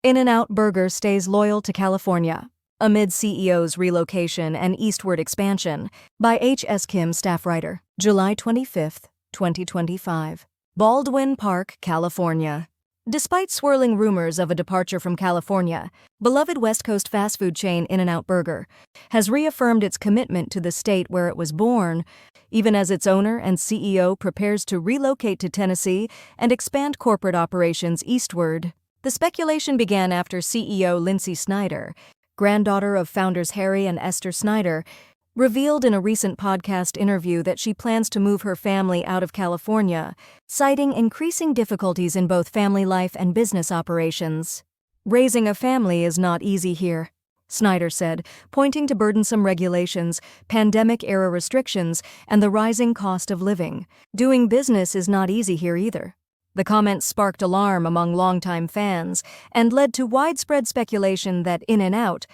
InNOut Burger stays loyal to California amid CEO's relocation and eastward expansion, by H.S. Kim, staff writer. July 25, 2025. Baldwin Park, California. Despite swirling rumors of a departure from California, beloved West Coast fast food chain InNOut Burger has reaffirmed its commitment to the state where it was born, even as its owner and CEO prepares to relocate to Tennessee and expand corporate operations eastward. The speculation began after CEO Lynsi Snyder, granddaughter of founders Harry and Esther Snyder, revealed in a recent podcast interview that she plans to move her family out of California, citing increasing difficulties in both family life and business operations. "Raising a family is not easy here," Snyder said, pointing to burdensome regulations, pandemic-era restrictions, and the rising cost of living. "Doing business is not easy here either." The comments sparked alarm among longtime fans and led to widespread speculation that InNOut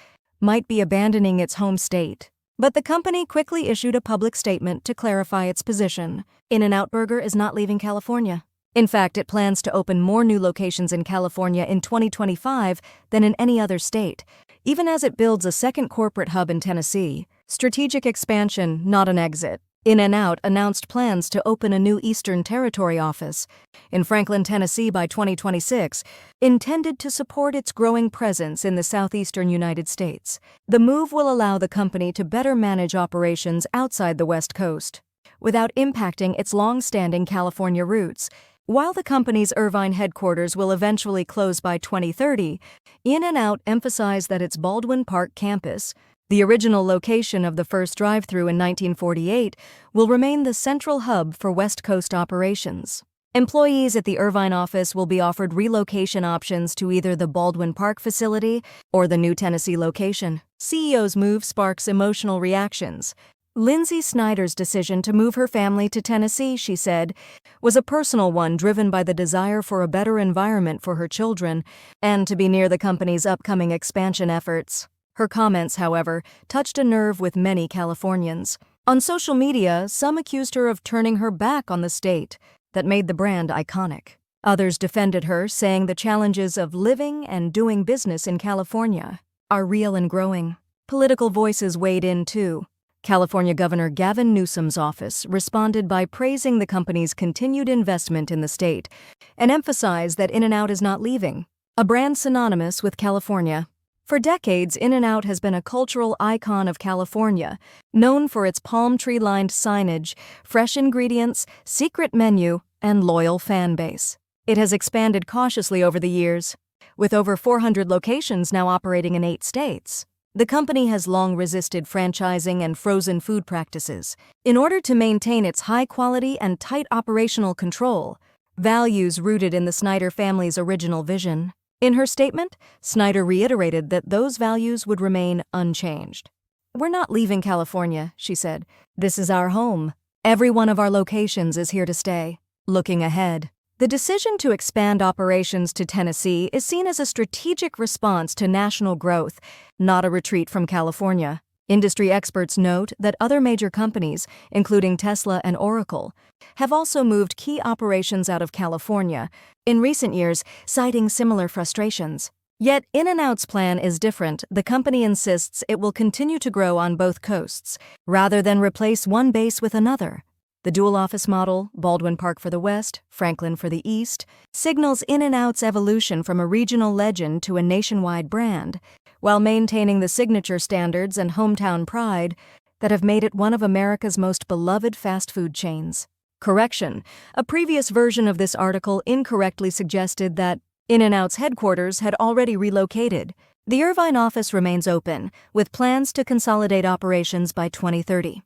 might be abandoning its home state. But the company quickly issued a public statement to clarify its position. InNOut Burger is not leaving California. In fact, it plans to open more new locations in California in 2025 than in any other state, even as it builds a second corporate hub in Tennessee. Strategic expansion, not an exit. InNOut announced plans to open a new Eastern Territory office in Franklin, Tennessee by 2026, intended to support its growing presence in the southeastern United States. The move will allow the company to better manage operations outside the West Coast, without impacting its long-standing California roots. While the company's Irvine headquarters will eventually close by 2030, InNOut emphasized that its Baldwin Park campus, the original location of the first drive-thru in 1948, will remain the central hub for West Coast operations. Employees at the Irvine office will be offered relocation options to either the Baldwin Park facility or the new Tennessee location. CEO's move sparks emotional reactions. Lynsi Snyder's decision to move her family to Tennessee, she said, was a personal one driven by the desire for a better environment for her children and to be near the company's upcoming expansion efforts. Her comments, however, touched a nerve with many Californians. On social media, some accused her of turning her back on the state that made the brand iconic. Others defended her, saying the challenges of living and doing business in California are real and growing. Political voices weighed in, too. California Governor Gavin Newsom's office responded by praising the company's continued investment in the state and emphasized that InNOut is not leaving, a brand synonymous with California. For decades, InNOut has been a cultural icon of California, known for its palm tree-lined signage, fresh ingredients, secret menu, and loyal fan base. It has expanded cautiously over the years, with over 400 locations now operating in 8 states. The company has long resisted franchising and frozen food practices in order to maintain its high quality and tight operational control, values rooted in the Snyder family's original vision. In her statement, Snyder reiterated that those values would remain unchanged. "We're not leaving California," she said. "This is our home. Every one of our locations is here to stay." Looking ahead, the decision to expand operations to Tennessee is seen as a strategic response to national growth, not a retreat from California. Industry experts note that other major companies, including Tesla and Oracle, have also moved key operations out of California in recent years, citing similar frustrations. Yet InNOut's plan is different. The company insists it will continue to grow on both coasts, rather than replace one base with another. The dual office model, Baldwin Park for the West, Franklin for the East, signals InNOut's evolution from a regional legend to a nationwide brand, while maintaining the signature standards and hometown pride that have made it one of America's most beloved fast food chains. Correction: a previous version of this article incorrectly suggested that InNOut's headquarters had already relocated. The Irvine office remains open, with plans to consolidate operations by 2030.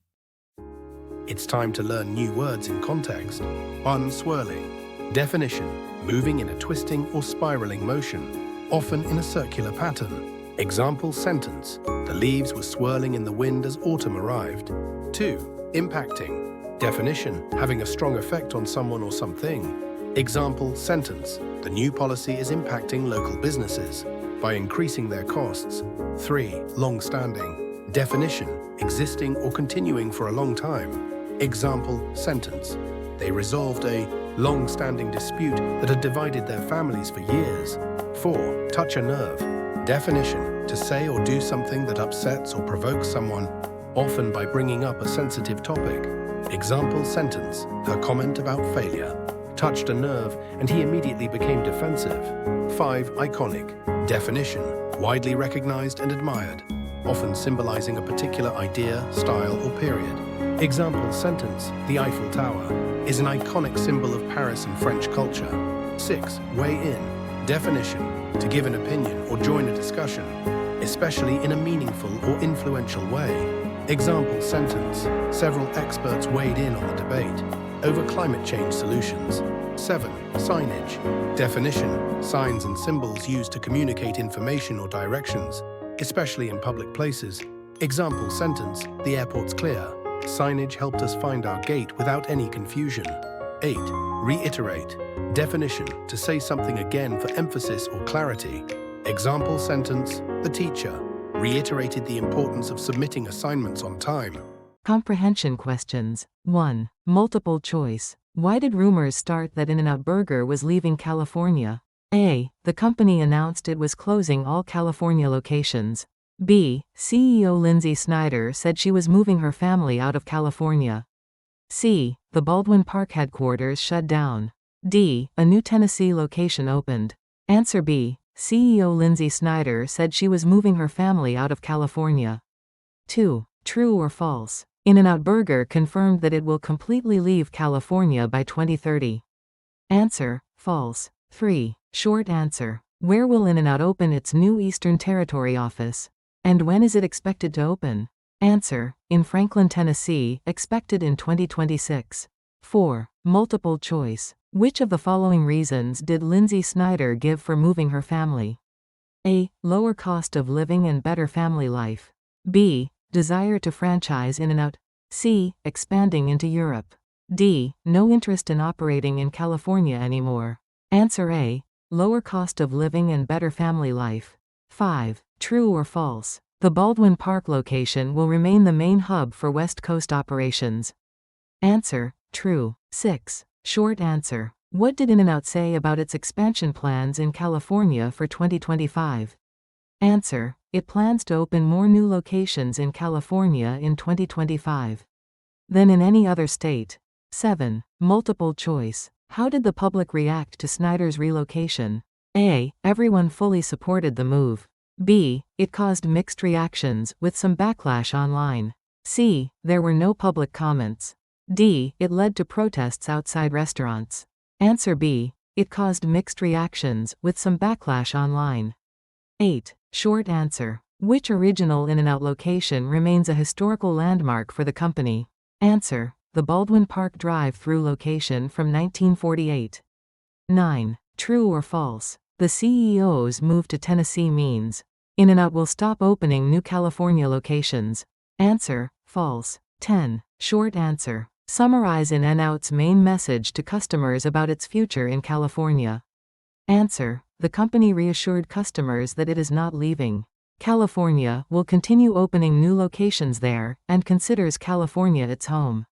It's time to learn new words in context. Unswirling. Definition: moving in a twisting or spiraling motion, often in a circular pattern. Example sentence: the leaves were swirling in the wind as autumn arrived. 2. Impacting. Definition: having a strong effect on someone or something. Example sentence: the new policy is impacting local businesses by increasing their costs. 3. Long-standing. Definition: existing or continuing for a long time. Example sentence: they resolved a long-standing dispute that had divided their families for years. 4. Touch a nerve. Definition: to say or do something that upsets or provokes someone, often by bringing up a sensitive topic. Example sentence: her comment about failure touched a nerve and he immediately became defensive. 5. Iconic. Definition: widely recognized and admired, often symbolizing a particular idea, style, or period. Example sentence: the Eiffel Tower is an iconic symbol of Paris and French culture. 6. Weigh in. Definition: to give an opinion or join a discussion, especially in a meaningful or influential way. Example sentence: several experts weighed in on the debate over climate change solutions. 7. Signage. Definition: signs and symbols used to communicate information or directions, especially in public places. Example sentence: the airport's clear. Signage helped us find our gate without any confusion. 8. Reiterate. Definition: to say something again for emphasis or clarity. Example sentence: the teacher reiterated the importance of submitting assignments on time. Comprehension questions. 1. Multiple choice. Why did rumors start that InNOut Burger was leaving California? A. The company announced it was closing all California locations. B. CEO Lynsi Snyder said she was moving her family out of California. C. The Baldwin Park headquarters shut down. D. A new Tennessee location opened. Answer B. CEO Lynsi Snyder said she was moving her family out of California. 2. True or false? InNOut Burger confirmed that it will completely leave California by 2030. Answer: false. 3. Short answer. Where will InNOut open its new Eastern Territory office? And when is it expected to open? Answer: in Franklin, Tennessee, expected in 2026. 4. Multiple choice. Which of the following reasons did Lynsi Snyder give for moving her family? A. Lower cost of living and better family life. B. Desire to franchise InNOut. C. Expanding into Europe. D. No interest in operating in California anymore. Answer A. Lower cost of living and better family life. 5. True or false? The Baldwin Park location will remain the main hub for West Coast operations. Answer: true. 6. Short answer. What did InNOut say about its expansion plans in California for 2025? Answer: it plans to open more new locations in California in 2025 than in any other state. 7. Multiple choice. How did the public react to Snyder's relocation? A. Everyone fully supported the move. B. It caused mixed reactions, with some backlash online. C. There were no public comments. D. It led to protests outside restaurants. Answer B. It caused mixed reactions, with some backlash online. 8. Short answer. Which original InNOut location remains a historical landmark for the company? Answer: the Baldwin Park drive-through location from 1948. 9. True or false? The CEO's move to Tennessee means InNOut will stop opening new California locations. Answer: false. 10. Short answer. Summarize InNOut's main message to customers about its future in California. Answer: the company reassured customers that it is not leaving California, will continue opening new locations there, and considers California its home.